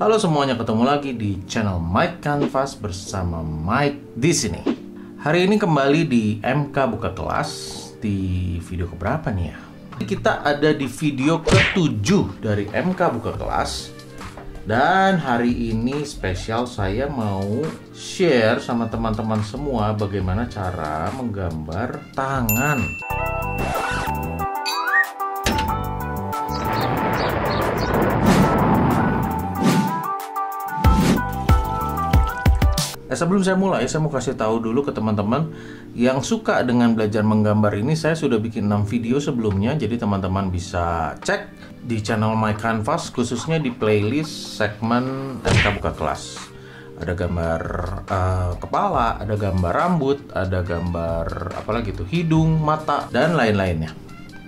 Halo semuanya, ketemu lagi di channel Mike Canvas bersama Mike di sini. Hari ini kembali di MK Buka Kelas di video keberapa nih ya? Kita ada di video ke-7 dari MK Buka Kelas. Dan hari ini spesial, saya mau share sama teman-teman semua bagaimana cara menggambar tangan. Sebelum saya mulai, saya mau kasih tahu dulu ke teman-teman yang suka dengan belajar menggambar ini. Saya sudah bikin 6 video sebelumnya, jadi teman-teman bisa cek di channel My Canvas, khususnya di playlist segmen MK Buka Kelas. Ada gambar kepala, ada gambar rambut, ada gambar apalagi tuh, hidung, mata, dan lain-lainnya.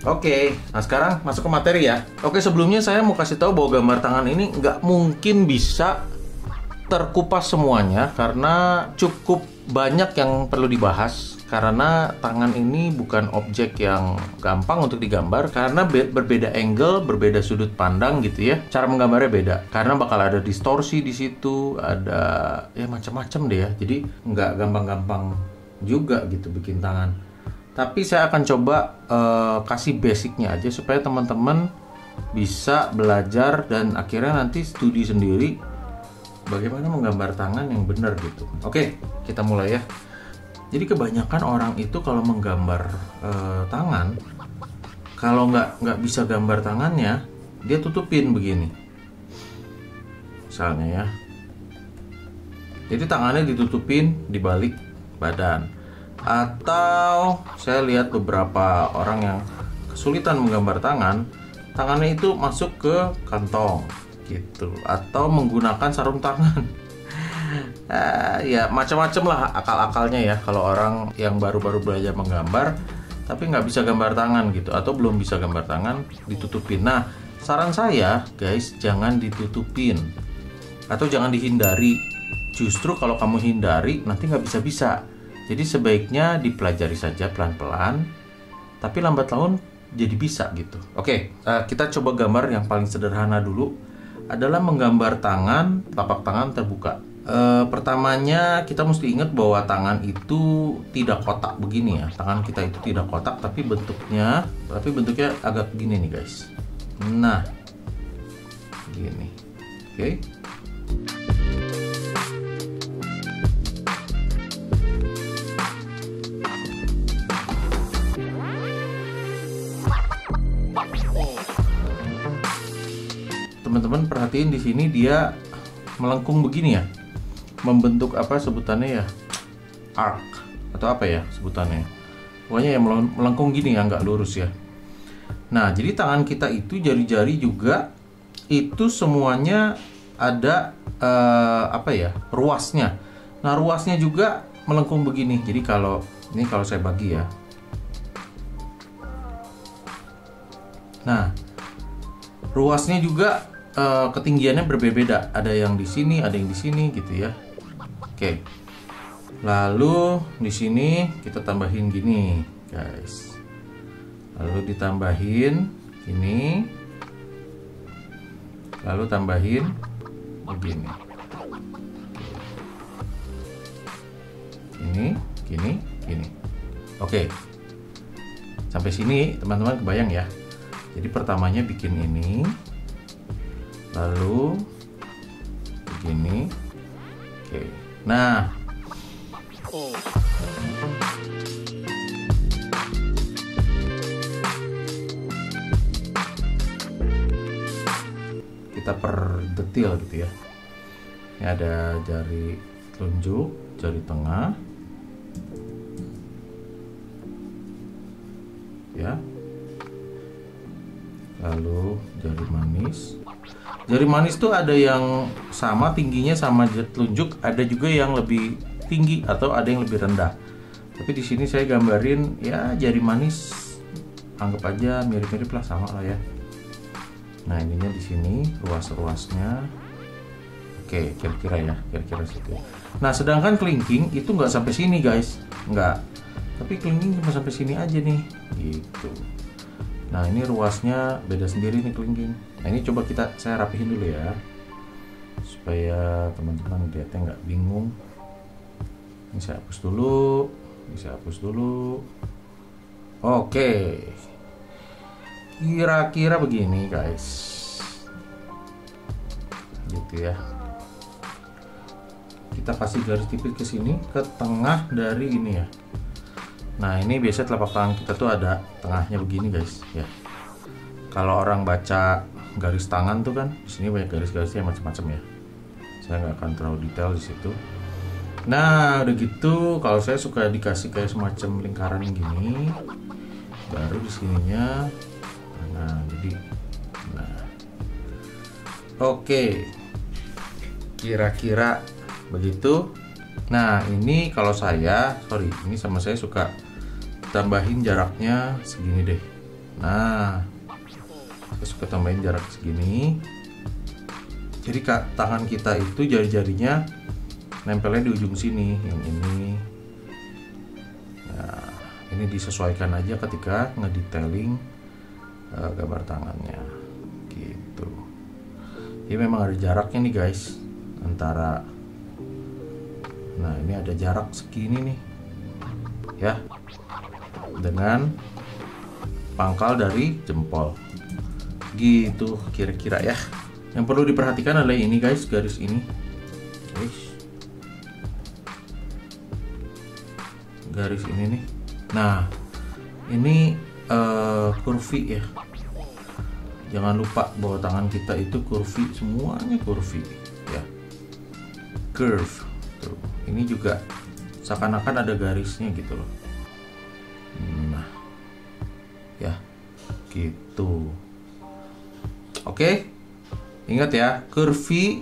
Oke, nah sekarang masuk ke materi ya. Oke, sebelumnya saya mau kasih tahu bahwa gambar tangan ini nggak mungkin bisa terkupas semuanya karena cukup banyak yang perlu dibahas, karena tangan ini bukan objek yang gampang untuk digambar karena berbeda angle, berbeda sudut pandang gitu ya. Cara menggambarnya beda karena bakal ada distorsi di situ, ada ya macam-macam deh ya. Jadi nggak gampang-gampang juga gitu bikin tangan. Tapi saya akan coba kasih basicnya aja supaya teman-teman bisa belajar dan akhirnya nanti studi sendiri bagaimana menggambar tangan yang benar gitu. Oke, kita mulai ya. Jadi kebanyakan orang itu kalau menggambar tangan, kalau nggak bisa gambar tangannya, dia tutupin begini. Misalnya ya. Jadi tangannya ditutupin di balik badan. Atau saya lihat beberapa orang yang kesulitan menggambar tangan, tangannya itu masuk ke kantong gitu, atau menggunakan sarung tangan. Ya macam-macam lah akal-akalnya ya kalau orang yang baru-baru belajar menggambar tapi nggak bisa gambar tangan gitu, atau belum bisa gambar tangan, ditutupin. Nah, saran saya guys, jangan ditutupin atau jangan dihindari. Justru kalau kamu hindari nanti nggak bisa-bisa. Jadi sebaiknya dipelajari saja pelan-pelan, tapi lambat laun jadi bisa gitu. Oke, kita coba gambar yang paling sederhana dulu, adalah menggambar tangan, telapak tangan terbuka. Pertamanya kita mesti ingat bahwa tangan itu tidak kotak begini ya. Tangan kita itu tidak kotak, tapi bentuknya agak gini nih guys. Nah, gini. Oke. Teman-teman perhatiin di sini dia melengkung begini ya, membentuk apa sebutannya ya, arc atau apa ya sebutannya, pokoknya ya melengkung gini ya, nggak lurus ya. Nah, jadi tangan kita itu jari-jari juga itu semuanya ada apa ya, ruasnya. Nah, ruasnya juga melengkung begini. Jadi kalau ini, kalau saya bagi ya, nah ruasnya juga ketinggiannya berbeda-beda, ada yang di sini, ada yang di sini gitu ya. Oke. Lalu di sini kita tambahin gini, guys. Lalu ditambahin gini. Lalu tambahin begini. Gini. Oke. Sampai sini teman-teman kebayang ya. Jadi pertamanya bikin ini, lalu begini. Oke. Nah, kita perdetil gitu ya. Ini ada jari telunjuk, jari tengah ya, lalu jari manis. Jari manis tuh ada yang sama tingginya sama jari telunjuk, ada juga yang lebih tinggi atau ada yang lebih rendah. Tapi di sini saya gambarin ya jari manis, anggap aja mirip-mirip lah, sama lah ya. Nah, ininya di sini ruas-ruasnya. Oke, kira-kira situ. Nah, sedangkan kelingking itu nggak sampai sini guys, nggak. Tapi kelingking cuma sampai sini aja nih, gitu. Nah, ini ruasnya beda sendiri nih kelingking. Nah, ini coba saya rapihin dulu ya. supaya teman-teman lihatnya nggak bingung. Ini saya hapus dulu, ini saya hapus dulu. Oke, kira-kira begini guys, gitu ya. Kita kasih garis tipis ke sini, ke tengah dari ini ya. Nah ini biasanya telapak tangan kita tuh ada tengahnya begini guys ya. Kalau orang baca garis tangan tuh kan di sini banyak garis-garisnya macam-macam ya. Saya nggak akan terlalu detail di situ. Nah udah gitu, kalau saya suka dikasih kayak semacam lingkaran gini, baru di sininya. Nah jadi, nah oke, kira-kira begitu. Nah ini kalau saya, sorry, ini sama saya suka tambahin jaraknya segini deh. Nah saya suka tambahin jarak segini, jadi tangan kita itu jari-jarinya nempelnya di ujung sini, yang ini. Nah ini disesuaikan aja ketika ngedetailing gambar tangannya gitu. Ini memang ada jaraknya nih guys, antara, nah ini ada jarak segini nih ya, dengan pangkal dari jempol gitu kira-kira ya. Yang perlu diperhatikan adalah ini guys, garis ini guys, garis ini nih. Nah ini kurvi ya, jangan lupa bahwa tangan kita itu kurvi, semuanya kurvi ya, curve tuh. Ini juga seakan-akan ada garisnya gitu loh. Nah ya gitu. Oke, ingat ya, curvy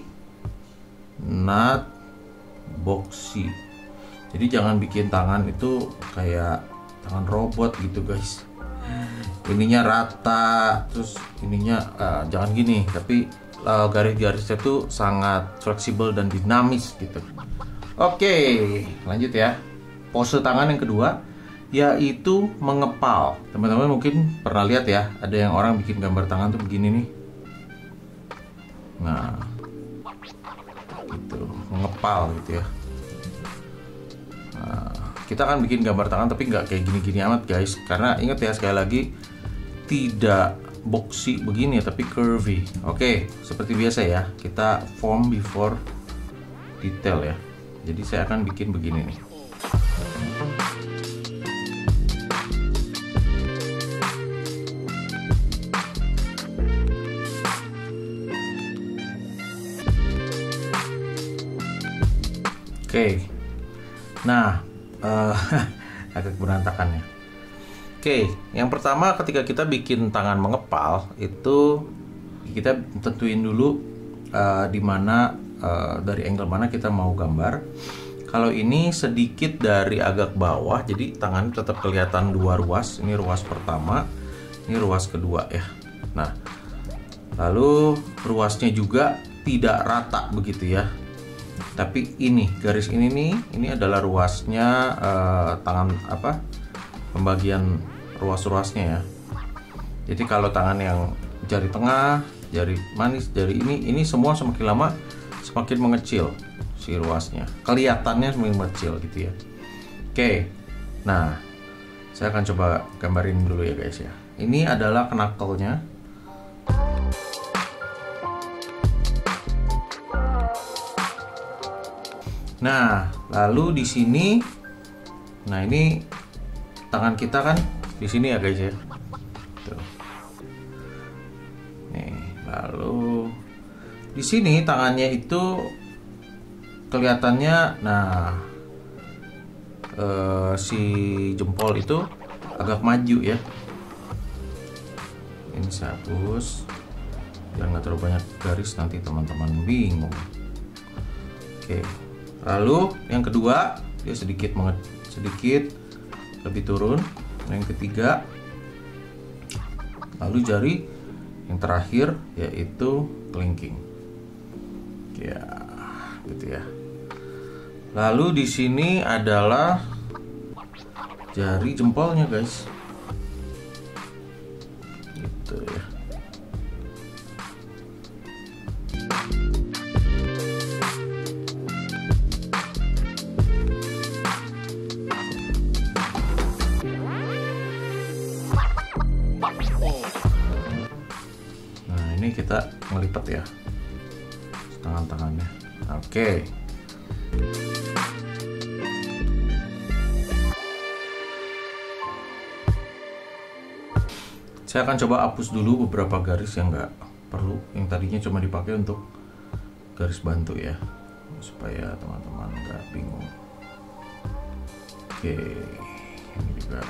not boxy. Jadi jangan bikin tangan itu kayak tangan robot gitu guys. Ininya rata, terus ininya jangan gini, tapi garis-garisnya tuh sangat fleksibel dan dinamis gitu. Oke, lanjut ya. Pose tangan yang kedua yaitu mengepal. Teman-teman mungkin pernah lihat ya, ada yang orang bikin gambar tangan tuh begini nih. Nah, gitu, mengepal gitu ya. Nah, kita akan bikin gambar tangan tapi nggak kayak gini-gini amat guys, karena ingat ya, sekali lagi tidak boxy begini ya, tapi curvy. Oke, seperti biasa ya, kita form before detail ya. Jadi saya akan bikin begini nih. Oke, nah agak berantakan ya. Oke, yang pertama ketika kita bikin tangan mengepal itu kita tentuin dulu di mana, dari angle mana kita mau gambar. Kalau ini sedikit dari agak bawah, jadi tangan tetap kelihatan dua ruas. Ini ruas pertama, ini ruas kedua ya. Nah, lalu ruasnya juga tidak rata begitu ya. Tapi ini garis ini nih, ini adalah ruasnya tangan apa? Pembagian ruas-ruasnya ya. Jadi kalau tangan yang jari tengah, jari manis, jari ini semua semakin lama semakin mengecil si ruasnya. Kelihatannya semakin mengecil gitu ya. Oke. Nah, saya akan coba gambarin dulu ya guys ya. Ini adalah knuckle-nya. Nah, lalu di sini, nah ini tangan kita kan di sini ya guys ya. Tuh. Nih, lalu di sini tangannya itu kelihatannya, nah si jempol itu agak maju ya. Ini saya hapus biar nggak terlalu banyak garis, nanti teman-teman bingung. Oke. Lalu yang kedua dia sedikit lebih turun. Yang ketiga, lalu jari yang terakhir yaitu kelingking. Ya, gitu ya. Lalu di sini adalah jari jempolnya guys. Gitu ya. ngelipet ya tangan-tangannya. Oke. Saya akan coba hapus dulu beberapa garis yang nggak perlu, yang tadinya cuma dipakai untuk garis bantu ya, supaya teman-teman nggak bingung. Oke, ini juga.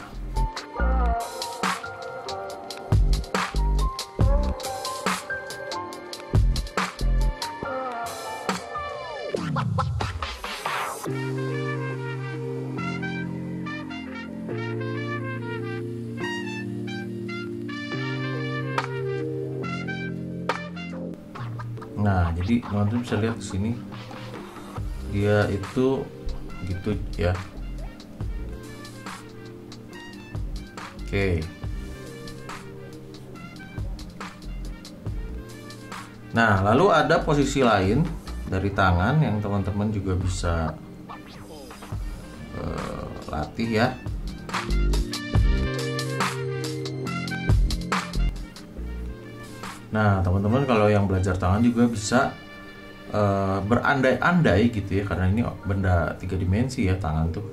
Nah, jadi teman-teman bisa lihat di sini dia itu gitu ya. Oke. Nah, lalu ada posisi lain dari tangan yang teman-teman juga bisa latih ya. Nah, teman-teman kalau yang belajar tangan juga bisa berandai-andai gitu ya, karena ini benda 3 dimensi ya tangan tuh.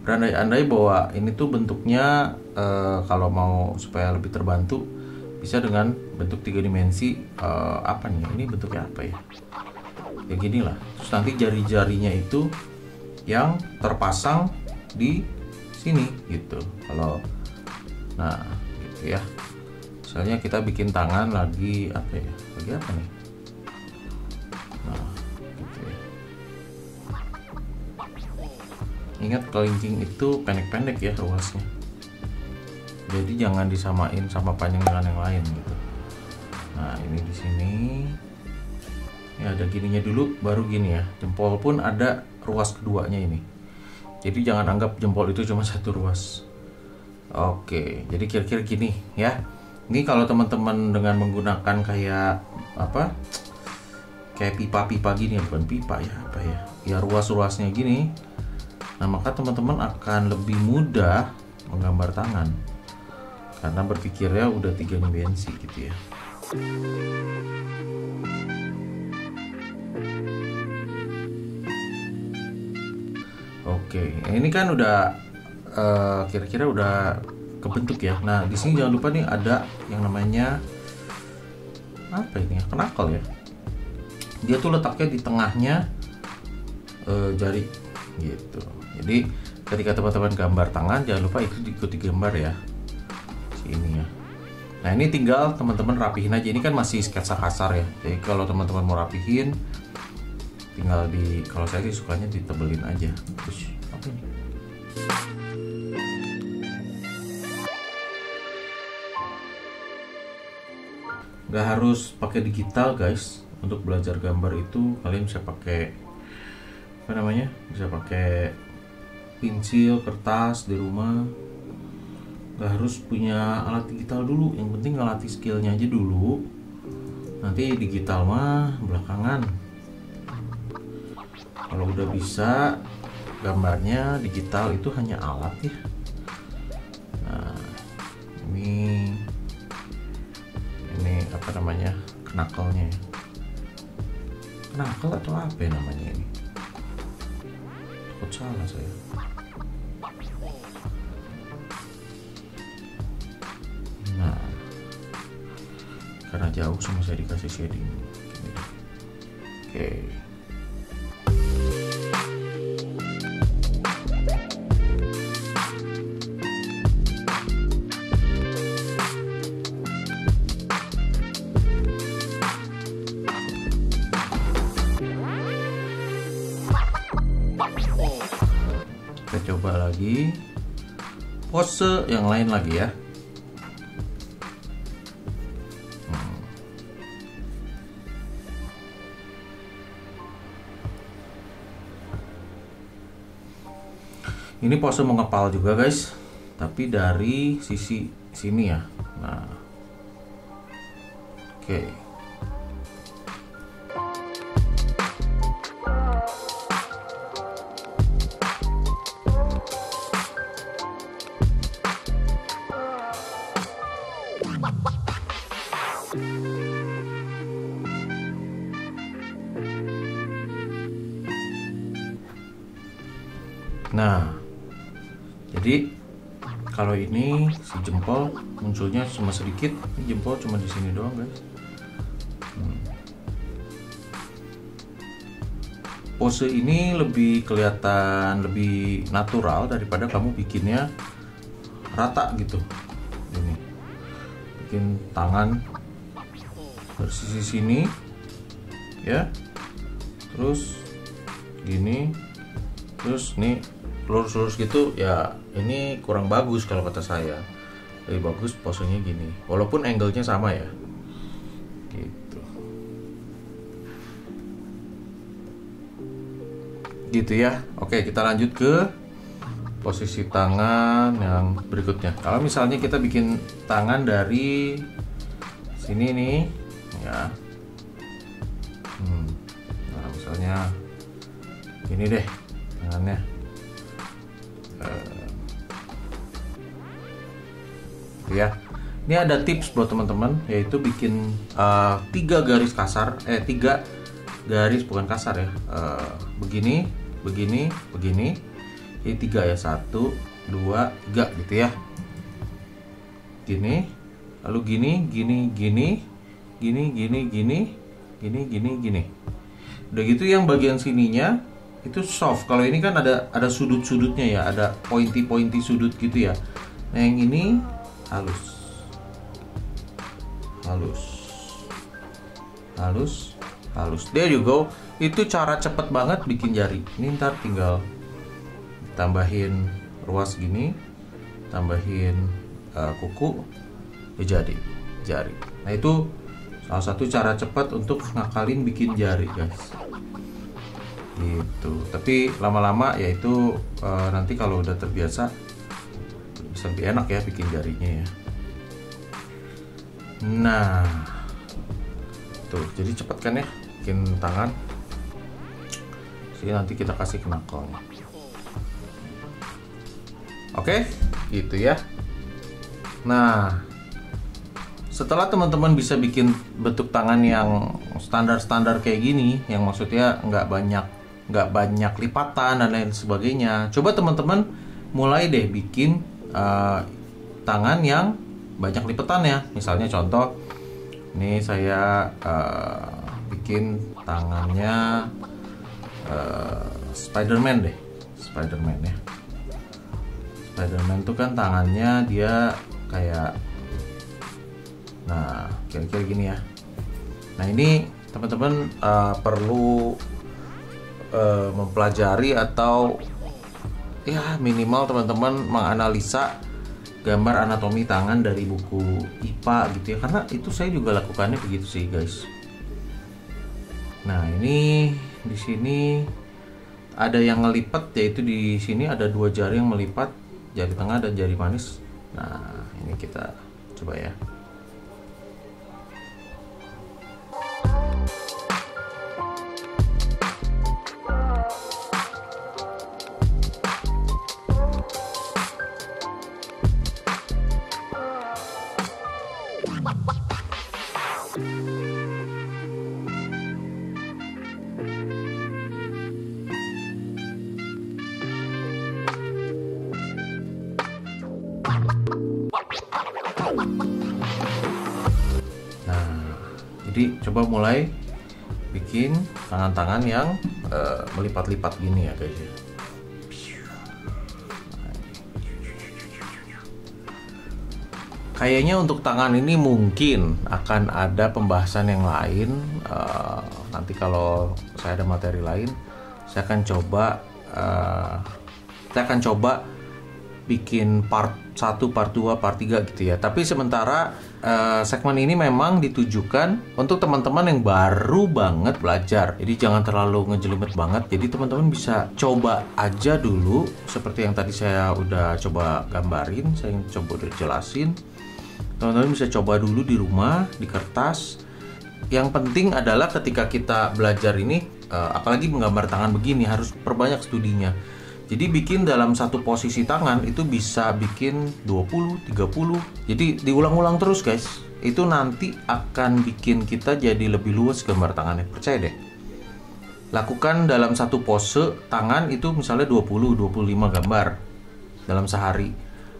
Berandai-andai bahwa ini tuh bentuknya kalau mau supaya lebih terbantu bisa dengan bentuk 3 dimensi. Apa nih? Ini bentuknya apa ya? Ya gini lah. Terus nanti jari-jarinya itu yang terpasang di sini gitu. Nah, gitu ya. Misalnya kita bikin tangan lagi apa ya? Lagi apa nih? Nah, gitu ya. Ingat kelingking itu pendek-pendek ya ruasnya. Jadi jangan disamain sama panjang dengan yang lain gitu. Nah, ini di sini. Ya ada gininya dulu, baru gini ya. Jempol pun ada ruas keduanya ini. Jadi jangan anggap jempol itu cuma satu ruas. Oke, jadi kira-kira gini ya. Ini kalau teman-teman dengan menggunakan kayak apa? Kayak pipa-pipa gini, bukan pipa ya, apa ya? Ya ruas-ruasnya gini. Nah, maka teman-teman akan lebih mudah menggambar tangan. Karena berpikirnya udah 3 dimensi gitu ya. Oke, ini kan udah kira-kira udah kebentuk ya. Nah, di sini jangan lupa nih ada yang namanya apa ini ya? Knuckle ya. Dia tuh letaknya di tengahnya jari gitu. Jadi ketika teman-teman gambar tangan jangan lupa itu diikuti gambar ya. Ini ya. Nah, ini tinggal teman-teman rapihin aja. Ini kan masih sketsa kasar ya. Jadi kalau teman-teman mau rapihin tinggal kalau saya sih sukanya ditebelin aja. Terus apa ini? Nggak harus pakai digital guys. Untuk belajar gambar itu kalian bisa pakai apa namanya? Bisa pakai pensil, kertas di rumah. Nggak harus punya alat digital dulu. Yang penting ngelatih skillnya aja dulu. Nanti digital mah belakangan. Kalau udah bisa gambarnya, digital itu hanya alat ya. Nah, ini apa namanya, knuckle-nya ya. Knuckle atau apa ya namanya ini? Takut salah saya. Nah, karena jauh sama saya dikasih shading. Oke. Kita coba lagi pose yang lain lagi ya. Ini pose mengepal juga guys, tapi dari sisi sini ya. Nah, oke. Nah, jadi kalau ini si jempol munculnya cuma sedikit, ini jempol cuma di sini doang guys. Pose ini lebih kelihatan lebih natural daripada kamu bikinnya rata gitu. Ini bikin tangan dari sisi sini ya, terus gini, terus nih lurus-lurus gitu ya. Ini kurang bagus kalau kata saya. Lebih bagus posenya gini, walaupun angle-nya sama ya gitu. Gitu ya. Oke, kita lanjut ke posisi tangan yang berikutnya. Kalau misalnya kita bikin tangan dari sini nih ya, nah misalnya ini deh tangannya. Ya, ini ada tips buat teman-teman, yaitu bikin 3 garis kasar, 3 garis bukan kasar ya, begini, begini, begini. Ini 3 ya, 1, 2, 3 gitu ya. Gini, lalu gini, gini, gini, gini, gini, gini, gini, gini, gini. Udah gitu yang bagian sininya itu soft. Kalau ini kan ada sudut-sudutnya ya, ada pointy sudut gitu ya. Nah yang ini halus, halus, halus, halus. There you go. Itu cara cepet banget bikin jari. Ini ntar tinggal tambahin ruas gini, tambahin kuku, ya jadi jari. Nah itu salah satu cara cepat untuk ngakalin bikin jari guys. Gitu. Tapi lama-lama yaitu nanti kalau udah terbiasa bisa lebih enak ya bikin jarinya ya. Nah, tuh jadi cepet kan ya bikin tangan. Sini nanti kita kasih knuckle-nya. Oke, gitu ya. Nah, setelah teman-teman bisa bikin bentuk tangan yang standar-standar kayak gini, yang maksudnya nggak banyak lipatan dan lain sebagainya, coba teman-teman mulai deh bikin tangan yang banyak lipatannya. Misalnya contoh, ini saya bikin tangannya Spider-Man deh, Spider-Man ya. Spider-Man tuh kan tangannya dia kayak, nah kira-kira gini ya. Nah ini teman-teman perlu mempelajari atau ya minimal teman-teman menganalisa gambar anatomi tangan dari buku IPA gitu ya, karena itu saya juga lakukannya begitu sih guys. Nah ini di sini ada yang ngelipat, yaitu di sini ada 2 jari yang melipat, jari tengah dan jari manis. Nah ini kita coba ya. Nah, jadi coba mulai bikin tangan-tangan yang melipat-lipat gini ya guys ya. Kayaknya untuk tangan ini mungkin akan ada pembahasan yang lain. Nanti kalau saya ada materi lain, saya akan coba bikin part 1, part 2, part 3 gitu ya. Tapi sementara segmen ini memang ditujukan untuk teman-teman yang baru banget belajar. Jadi jangan terlalu ngejelimet banget. Jadi teman-teman bisa coba aja dulu seperti yang tadi saya udah coba gambarin, saya coba udah jelasin. Teman-teman bisa coba dulu di rumah, di kertas. Yang penting adalah ketika kita belajar ini, apalagi menggambar tangan begini, harus perbanyak studinya. Jadi bikin dalam satu posisi tangan itu bisa bikin 20, 30. Jadi diulang-ulang terus guys. Itu nanti akan bikin kita jadi lebih luas gambar tangannya, percaya deh. lakukan dalam satu pose tangan itu misalnya 20-25 gambar dalam sehari.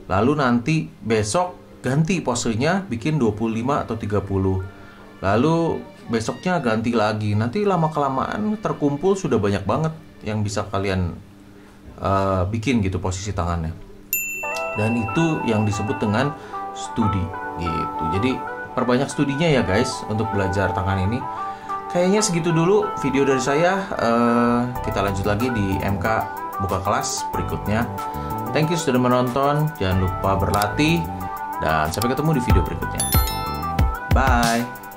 Lalu nanti besok ganti posenya bikin 25 atau 30. Lalu besoknya ganti lagi. Nanti lama-kelamaan terkumpul sudah banyak banget yang bisa kalian bikin gitu posisi tangannya. Dan itu yang disebut dengan studi gitu. Jadi perbanyak studinya ya guys untuk belajar tangan ini. Kayaknya segitu dulu video dari saya. Kita lanjut lagi di MK Buka Kelas berikutnya. Thank you sudah menonton. Jangan lupa berlatih. Dan sampai ketemu di video berikutnya. Bye.